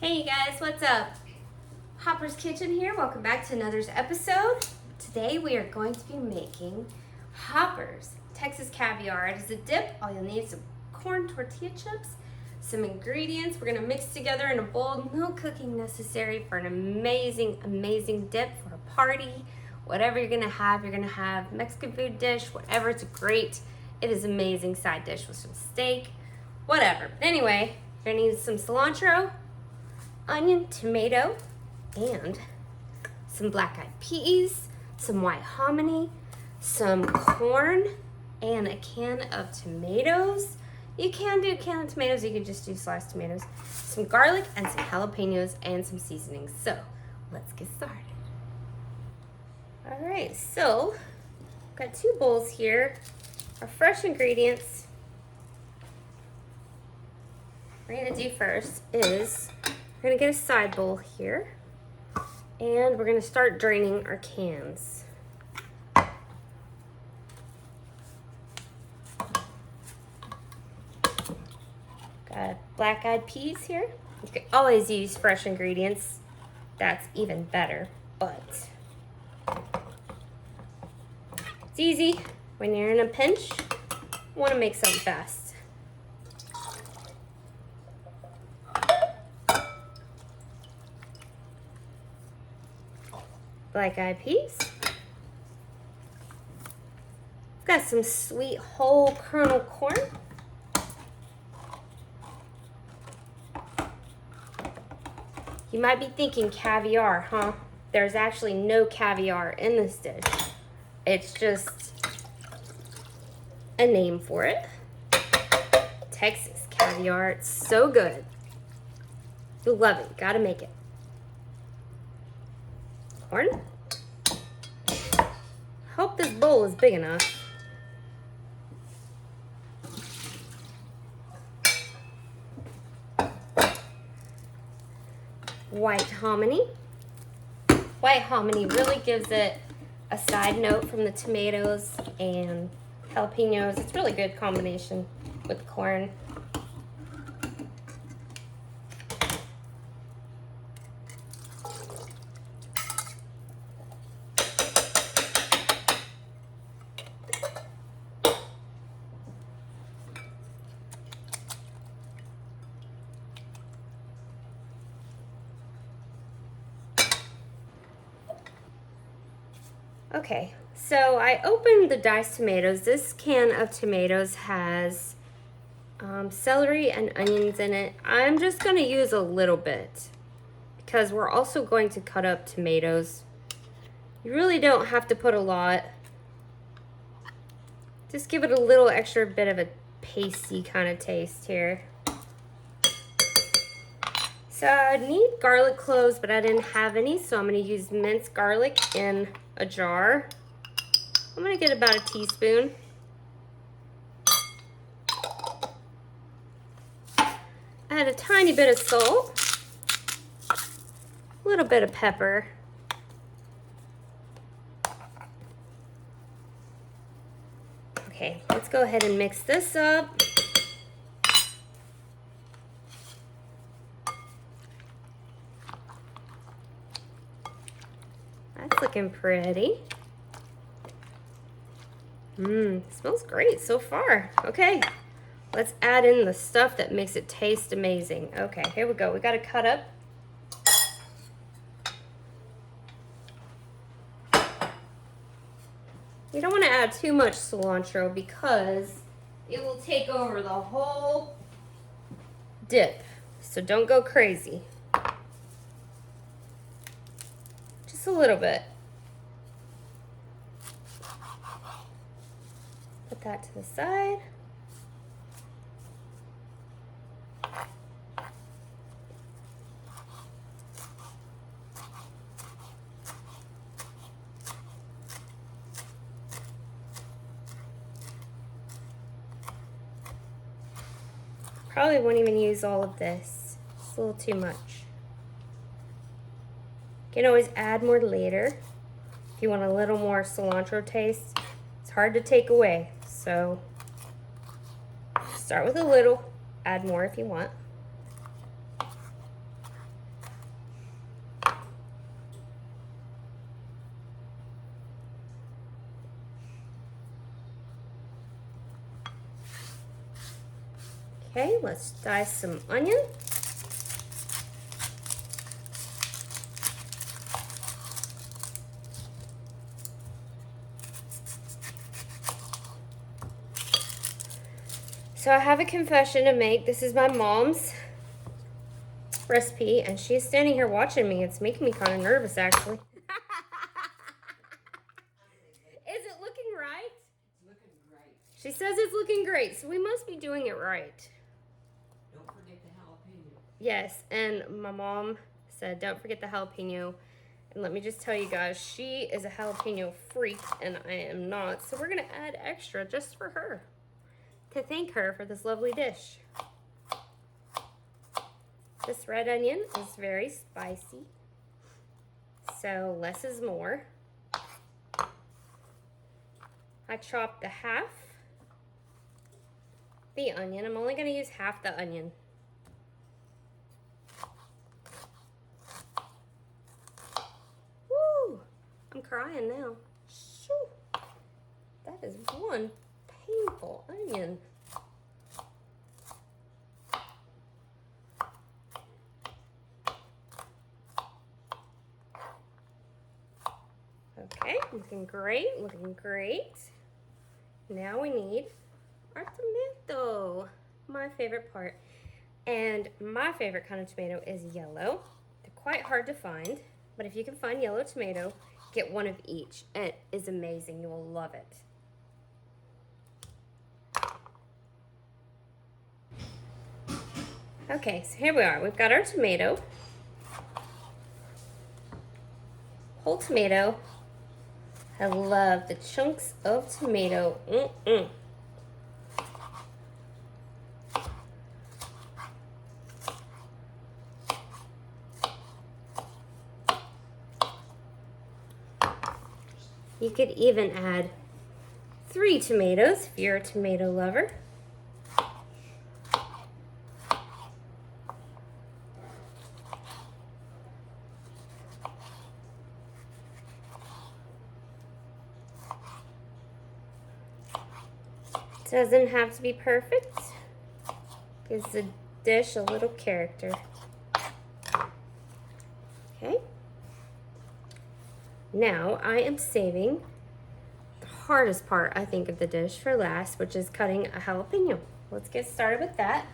Hey guys, what's up? Hopper's Kitchen here. Welcome back to another episode. Today we are going to be making Hopper's Texas Caviar. It is a dip. All you'll need is some corn tortilla chips, some ingredients we're going to mix together in a bowl. No cooking necessary for an amazing dip for a party. Whatever you're going to have Mexican food dish, whatever. It's great. It is amazing side dish with some steak, whatever. But anyway, you're going to need some cilantro, onion, tomato, and some black-eyed peas, some white hominy, some corn, and a can of tomatoes. You can do a can of tomatoes, you can just do sliced tomatoes, some garlic, and some jalapenos, and some seasonings. So, let's get started. All right, so, I've got two bowls here. Our fresh ingredients. What we're gonna do first is we're gonna get a side bowl here, and we're gonna start draining our cans. Got black-eyed peas here. You can always use fresh ingredients. That's even better, but it's easy when you're in a pinch. You wanna make something fast. Black-eyed peas. Got some sweet whole kernel corn. You might be thinking caviar, huh? There's actually no caviar in this dish. It's just a name for it. Texas caviar. It's so good. You'll love it. Gotta make it. Corn. Hope this bowl is big enough. White hominy. White hominy really gives it a side note from the tomatoes and jalapenos. It's a really good combination with corn. Okay, so I opened the diced tomatoes. This can of tomatoes has celery and onions in it. I'm just going to use a little bit because we're also going to cut up tomatoes. You really don't have to put a lot. Just give it a little extra bit of a pasty kind of taste here. So I need garlic cloves, but I didn't have any, so I'm going to use minced garlic in a jar. I'm going to get about a teaspoon. Add a tiny bit of salt, a little bit of pepper. Okay, let's go ahead and mix this up. That's looking pretty. Smells great so far. Okay, let's add in the stuff that makes it taste amazing. Okay, here we go. We got to cut up. You don't want to add too much cilantro because it will take over the whole dip. So don't go crazy. Just a little bit. Put that to the side. Probably won't even use all of this. It's a little too much. You can always add more later if you want a little more cilantro taste. It's hard to take away, so start with a little, add more if you want. Okay, let's dice some onion. So I have a confession to make. This is my mom's recipe, and she's standing here watching me. It's making me kind of nervous, actually. Is it looking right? It's looking great. She says it's looking great, so we must be doing it right. Don't forget the jalapeno. Yes, and my mom said don't forget the jalapeno. And let me just tell you guys, she is a jalapeno freak, and I am not. So we're going to add extra just for her, to thank her for this lovely dish. This red onion is very spicy, so less is more. I chopped half the onion. I'm only going to use half the onion. Woo! I'm crying now. Shoo. That is one painful onion. Okay, looking great, looking great. Now we need our tomato, my favorite part. And my favorite kind of tomato is yellow. They're quite hard to find, but if you can find yellow tomato, get one of each. It is amazing, you will love it. Okay, so here we are. We've got our tomato. Whole tomato. I love the chunks of tomato. You could even add 3 tomatoes if you're a tomato lover. Doesn't have to be perfect. Gives the dish a little character. Okay. Now I am saving the hardest part, I think, of the dish for last, which is cutting a jalapeno. Let's get started with that.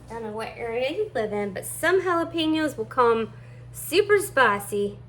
I don't know what area you live in, but some jalapenos will come super spicy.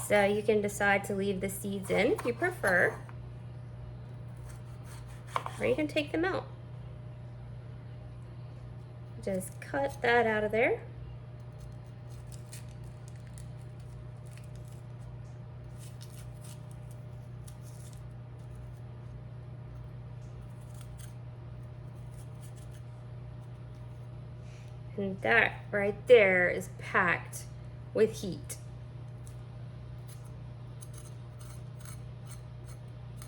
So you can decide to leave the seeds in if you prefer, or you can take them out. Just cut that out of there. And that right there is packed with heat.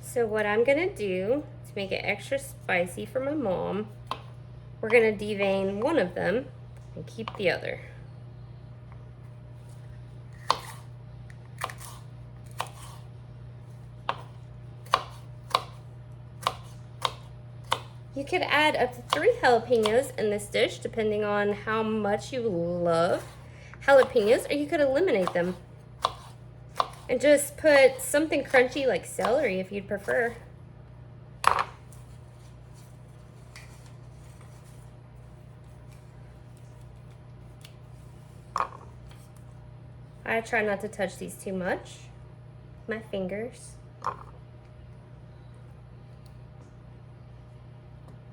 So what I'm gonna do to make it extra spicy for my mom, we're gonna devein one of them and keep the other. You could add up to 3 jalapenos in this dish, depending on how much you love jalapenos, or you could eliminate them and just put something crunchy like celery if you'd prefer. I try not to touch these too much. My fingers.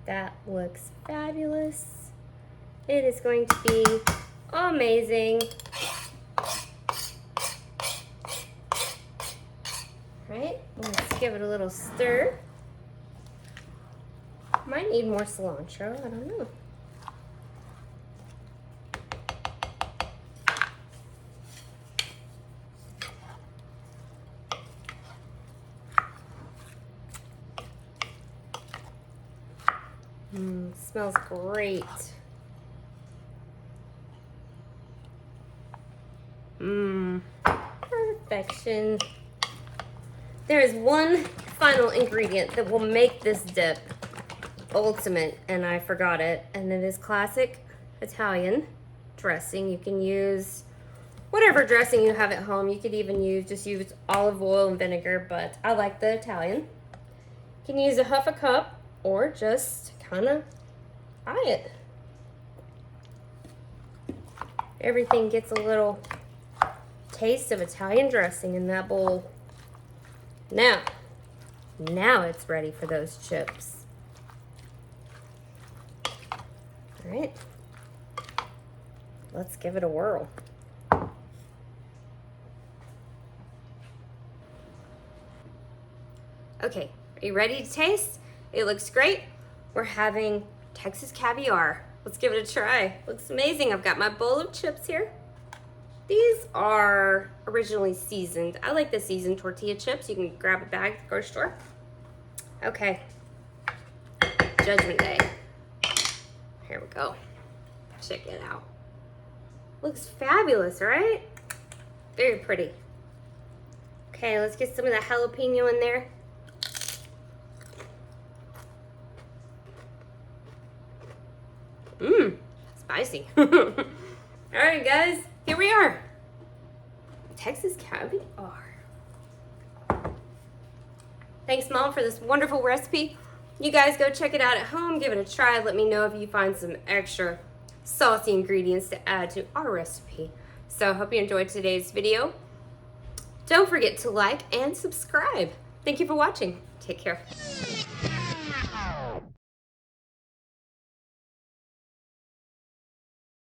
That looks fabulous. It is going to be amazing. Right, let's give it a little stir. Might need more cilantro, I don't know. Smells great. Perfection. There is one final ingredient that will make this dip ultimate, and I forgot it, and it is classic Italian dressing. You can use whatever dressing you have at home. You could even use olive oil and vinegar, but I like the Italian. You can use a half a cup or just kind of eye it. Everything gets a little taste of Italian dressing in that bowl. Now it's ready for those chips. All right, let's give it a whirl. Okay, are you ready to taste? It looks great. We're having Texas caviar. Let's give it a try. Looks amazing. I've got my bowl of chips here. These are originally seasoned. I like the seasoned tortilla chips. You can grab a bag at the grocery store. Okay, Judgment Day. Here we go. Check it out. Looks fabulous, right? Very pretty. Okay, let's get some of that jalapeno in there. Spicy. All right, guys, here we are. Texas caviar. Thanks, Mom, for this wonderful recipe. You guys go check it out at home. Give it a try. Let me know if you find some extra saucy ingredients to add to our recipe. So I hope you enjoyed today's video. Don't forget to like and subscribe. Thank you for watching. Take care.